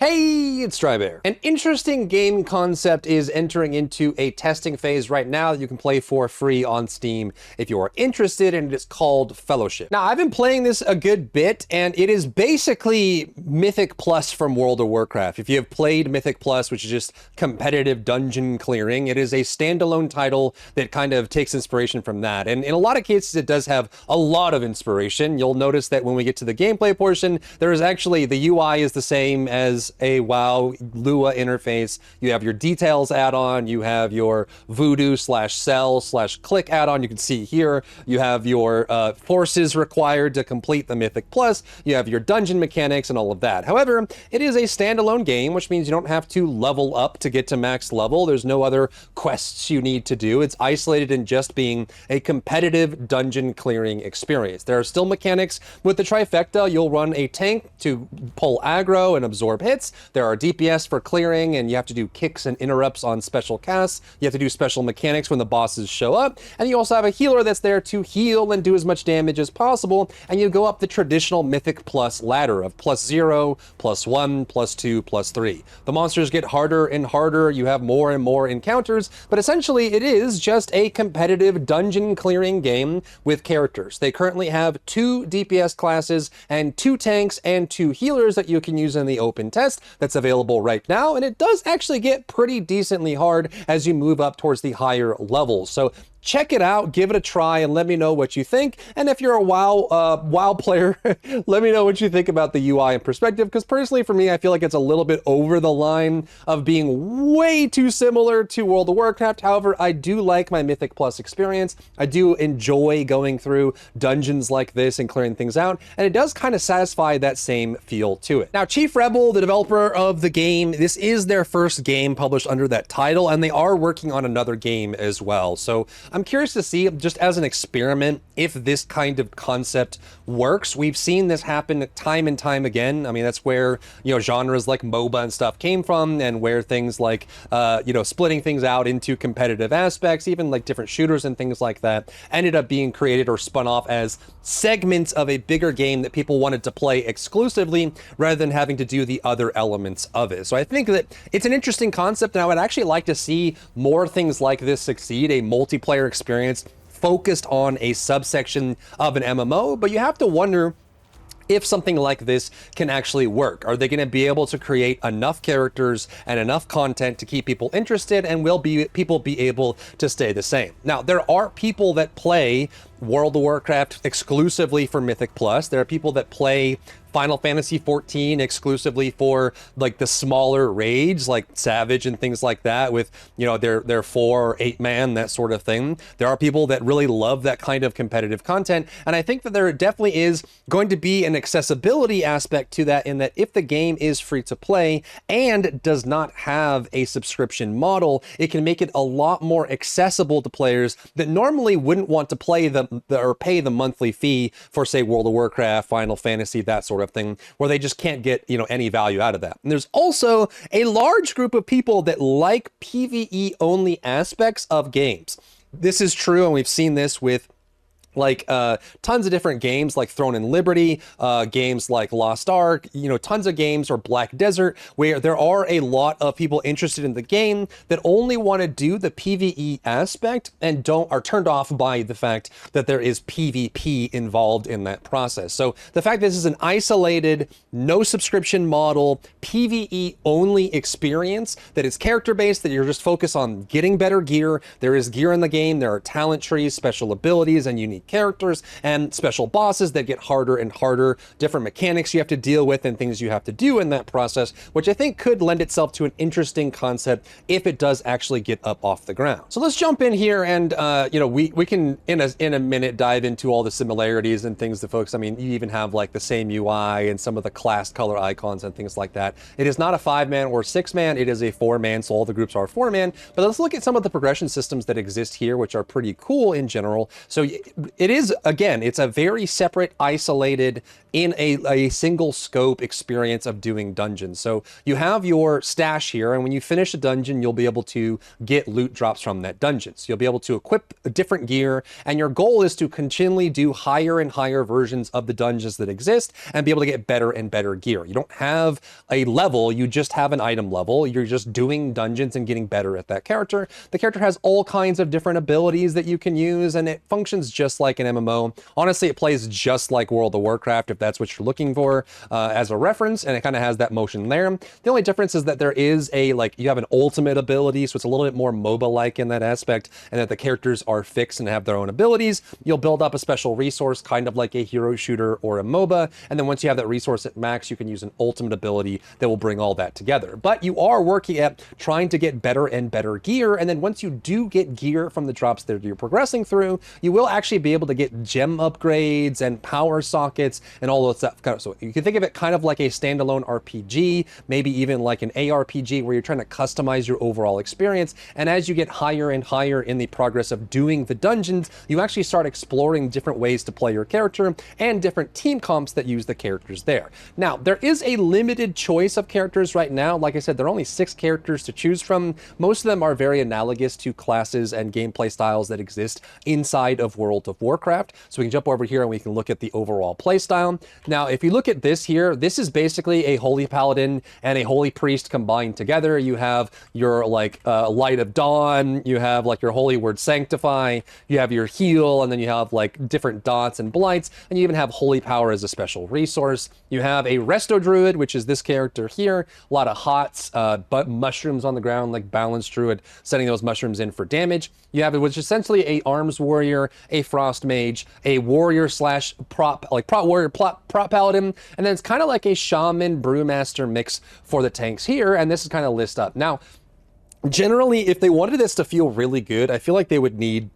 Hey, it's Drybear. An interesting game concept is entering into a testing phase right now that you can play for free on Steam if you are interested, and it's called Fellowship. Now, I've been playing this a good bit, and it is basically Mythic Plus from World of Warcraft. If you have played Mythic Plus, which is just competitive dungeon clearing, it is a standalone title that kind of takes inspiration from that. And in a lot of cases, it does have a lot of inspiration. You'll notice that when we get to the gameplay portion, there is actually, the UI is the same as a WoW Lua interface. You have your details add-on, you have your voodoo/sell/click add-on. You can see here, you have your forces required to complete the Mythic Plus, you have your dungeon mechanics and all of that. However, it is a standalone game, which means you don't have to level up to get to max level. There's no other quests you need to do. It's isolated in just being a competitive dungeon clearing experience. There are still mechanics with the trifecta. You'll run a tank to pull aggro and absorb hits. There are DPS for clearing, and you have to do kicks and interrupts on special casts. You have to do special mechanics when the bosses show up. And you also have a healer that's there to heal and do as much damage as possible. And you go up the traditional Mythic Plus ladder of +0, +1, +2, +3. The monsters get harder and harder. You have more and more encounters, but essentially it is just a competitive dungeon clearing game with characters. They currently have 2 DPS classes and 2 tanks and 2 healers that you can use in the open test that's available right now, and it does actually get pretty decently hard as you move up towards the higher levels. So check it out, give it a try, and let me know what you think. And if you're a WoW player, let me know what you think about the UI and perspective, because personally for me, I feel like it's a little bit over the line of being way too similar to World of Warcraft. However, I do like my Mythic Plus experience. I do enjoy going through dungeons like this and clearing things out, and it does kind of satisfy that same feel to it. Now, Chief Rebel, the developer of the game, this is their first game published under that title, and they are working on another game as well. So I'm curious to see, just as an experiment, if this kind of concept works. We've seen this happen time and time again. I mean, that's where, genres like MOBA and stuff came from, and where things like, splitting things out into competitive aspects, even like different shooters and things like that, ended up being created or spun off as segments of a bigger game that people wanted to play exclusively rather than having to do the other elements of it. So I think that it's an interesting concept, and I would actually like to see more things like this succeed, a multiplayer experience focused on a subsection of an MMO, but you have to wonder if something like this can actually work. Are they going to be able to create enough characters and enough content to keep people interested, and will people be able to stay the same? Now, there are people that play World of Warcraft exclusively for Mythic Plus. There are people that play Final Fantasy XIV exclusively for like the smaller raids like Savage and things like that with, their 4 or 8 man, that sort of thing. There are people that really love that kind of competitive content. And I think that there definitely is going to be an accessibility aspect to that, in that if the game is free to play and does not have a subscription model, it can make it a lot more accessible to players that normally wouldn't want to play or pay the monthly fee for, say, World of Warcraft, Final Fantasy, that sort of thing, where they just can't get, any value out of that. And there's also a large group of people that like PvE only aspects of games. This is true, and we've seen this with tons of different games like Throne and Liberty, games like Lost Ark, tons of games, or Black Desert, where there are a lot of people interested in the game that only want to do the PvE aspect and are turned off by the fact that there is PvP involved in that process. So the fact that this is an isolated, no subscription model, PvE only experience that is character-based, that you're just focused on getting better gear. There is gear in the game, there are talent trees, special abilities, and unique characters and special bosses that get harder and harder, different mechanics you have to deal with and things you have to do in that process, which I think could lend itself to an interesting concept if it does actually get up off the ground. So let's jump in here, and we can in a minute dive into all the similarities and things that folks, I mean, you even have like the same UI and some of the class color icons and things like that. It is not a 5-man or 6-man, it is a 4-man, so all the groups are 4-man. But let's look at some of the progression systems that exist here, which are pretty cool in general. So it is, again, it's a very separate, isolated, in a single scope experience of doing dungeons. So you have your stash here, and when you finish a dungeon, you'll be able to get loot drops from that dungeon. So you'll be able to equip different gear, and your goal is to continually do higher and higher versions of the dungeons that exist and be able to get better and better gear. You don't have a level, you just have an item level. You're just doing dungeons and getting better at that character. The character has all kinds of different abilities that you can use, and it functions just like an MMO. Honestly, it plays just like World of Warcraft, if that's what you're looking for as a reference, and it kind of has that motion there. The only difference is that there is a, like, you have an ultimate ability, so it's a little bit more MOBA-like in that aspect, and that the characters are fixed and have their own abilities. You'll build up a special resource, kind of like a hero shooter or a MOBA, and then once you have that resource at max, you can use an ultimate ability that will bring all that together. But you are working at trying to get better and better gear, and then once you do get gear from the drops that you're progressing through, you will actually be able to get gem upgrades and power sockets and all those stuff. So you can think of it kind of like a standalone RPG, maybe even like an ARPG, where you're trying to customize your overall experience. And as you get higher and higher in the progress of doing the dungeons, you actually start exploring different ways to play your character and different team comps that use the characters there. Now, there is a limited choice of characters right now. Like I said, there are only 6 characters to choose from. Most of them are very analogous to classes and gameplay styles that exist inside of World of Warcraft. So we can jump over here and we can look at the overall playstyle. Now, if you look at this here, this is basically a Holy Paladin and a Holy Priest combined together. You have your like Light of Dawn, you have like your Holy Word Sanctify, you have your Heal, and then you have like different dots and blights, and you even have Holy Power as a special resource. You have a Resto Druid, which is this character here, a lot of hots, but mushrooms on the ground, like Balanced Druid, setting those mushrooms in for damage. You have it, which is essentially a Arms Warrior, a Frost Mage, a Warrior slash prop Warrior, prop Paladin, and then it's kind of like a Shaman Brewmaster mix for the tanks here, and this is kind of list up. Now, generally, if they wanted this to feel really good, I feel like they would need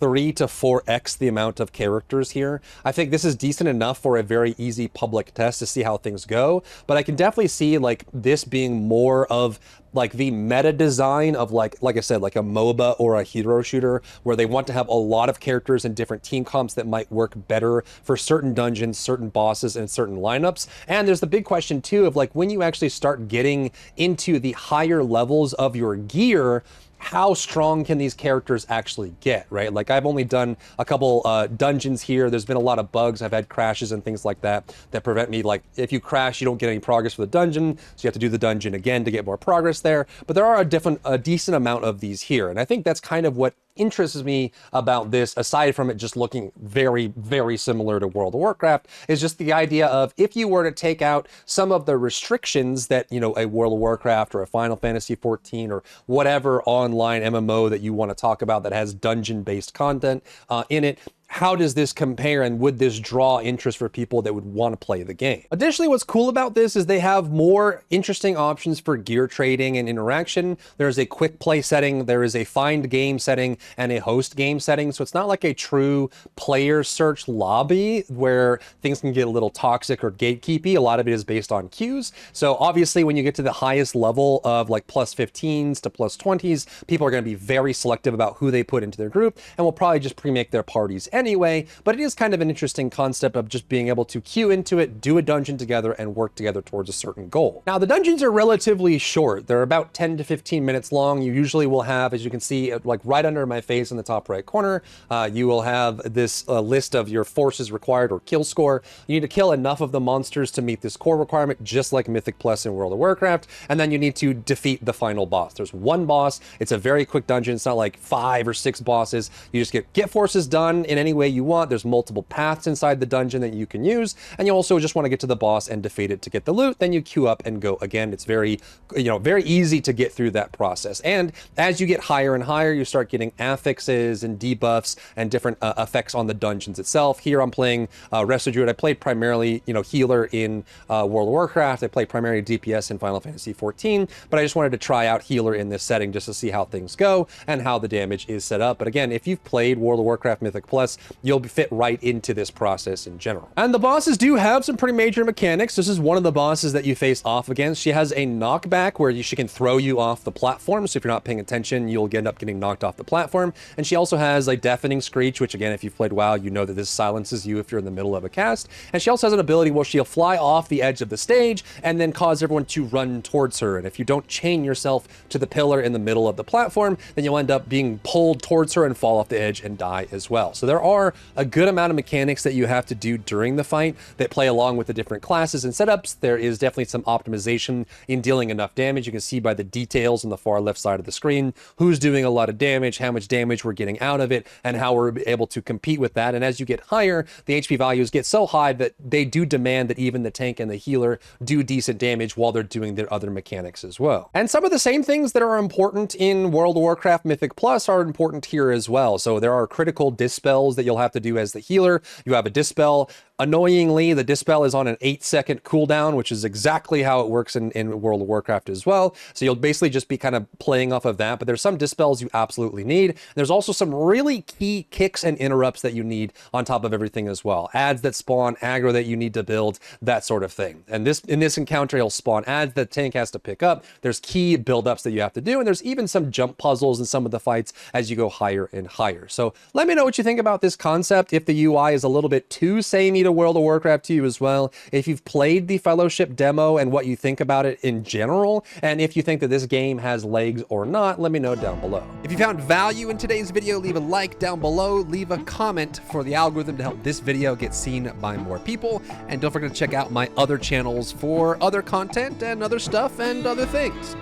3 to 4x the amount of characters here. I think this is decent enough for a very easy public test to see how things go, but I can definitely see like this being more of like the meta design of like I said, like a MOBA or a hero shooter, where they want to have a lot of characters and different team comps that might work better for certain dungeons, certain bosses, and certain lineups. And there's the big question too of like, when you actually start getting into the higher levels of your gear, how strong can these characters actually get, right? Like, I've only done a couple dungeons here. There's been a lot of bugs. I've had crashes and things like that that prevent me. Like, if you crash, you don't get any progress for the dungeon, so you have to do the dungeon again to get more progress there. But there are a decent amount of these here, and I think that's kind of what interests me about this, aside from it just looking very, very similar to World of Warcraft, is just the idea of, if you were to take out some of the restrictions that, you know, a World of Warcraft or a Final Fantasy 14 or whatever online MMO that you want to talk about that has dungeon-based content in it, how does this compare, and would this draw interest for people that would want to play the game? Additionally, what's cool about this is they have more interesting options for gear trading and interaction. There's a quick play setting, there is a find game setting, and a host game setting. So it's not like a true player search lobby where things can get a little toxic or gatekeepy. A lot of it is based on queues. So obviously, when you get to the highest level of like plus 15s to plus 20s, people are going to be very selective about who they put into their group, and will probably just pre-make their parties anyway. But it is kind of an interesting concept of just being able to queue into it, do a dungeon together, and work together towards a certain goal. Now, the dungeons are relatively short. They're about 10 to 15 minutes long. You usually will have, as you can see, like right under my face in the top right corner, you will have this list of your forces required or kill score. You need to kill enough of the monsters to meet this core requirement, just like Mythic Plus in World of Warcraft, and then you need to defeat the final boss. There's one boss. It's a very quick dungeon. It's not like 5 or 6 bosses. You just get forces done in any way you want. There's multiple paths inside the dungeon that you can use, and you also just want to get to the boss and defeat it to get the loot. Then you queue up and go again. It's very, very easy to get through that process. And as you get higher and higher, you start getting affixes and debuffs and different effects on the dungeons itself. Here I'm playing Resto Druid. I played primarily, healer in World of Warcraft. I played primarily DPS in Final Fantasy 14, but I just wanted to try out healer in this setting just to see how things go and how the damage is set up. But again, if you've played World of Warcraft Mythic Plus, you'll fit right into this process in general. And the bosses do have some pretty major mechanics. This is one of the bosses that you face off against. She has a knockback where she can throw you off the platform, so if you're not paying attention, you'll end up getting knocked off the platform. And she also has a deafening screech, which again, if you've played WoW, you know that this silences you if you're in the middle of a cast. And she also has an ability where she'll fly off the edge of the stage and then cause everyone to run towards her. And if you don't chain yourself to the pillar in the middle of the platform, then you'll end up being pulled towards her and fall off the edge and die as well. So there are a good amount of mechanics that you have to do during the fight that play along with the different classes and setups. There is definitely some optimization in dealing enough damage. You can see by the details on the far left side of the screen who's doing a lot of damage, how much damage we're getting out of it, and how we're able to compete with that. And as you get higher, the HP values get so high that they do demand that even the tank and the healer do decent damage while they're doing their other mechanics as well. And some of the same things that are important in World of Warcraft Mythic Plus are important here as well. So there are critical dispels that you'll have to do as the healer. You have a dispel. Annoyingly, the dispel is on an 8-second cooldown, which is exactly how it works in World of Warcraft as well. So you'll basically just be kind of playing off of that, but there's some dispels you absolutely need. There's also some really key kicks and interrupts that you need on top of everything as well. Adds that spawn, aggro that you need to build, that sort of thing. And in this encounter, you'll spawn adds that tank has to pick up. There's key build-ups that you have to do, and there's even some jump puzzles in some of the fights as you go higher and higher. So let me know what you think about this concept, if the UI is a little bit too samey to World of Warcraft to you as well, if you've played the Fellowship demo and what you think about it in general, and if you think that this game has legs or not, let me know down below. If you found value in today's video, leave a like down below, leave a comment for the algorithm to help this video get seen by more people, and don't forget to check out my other channels for other content and other stuff and other things.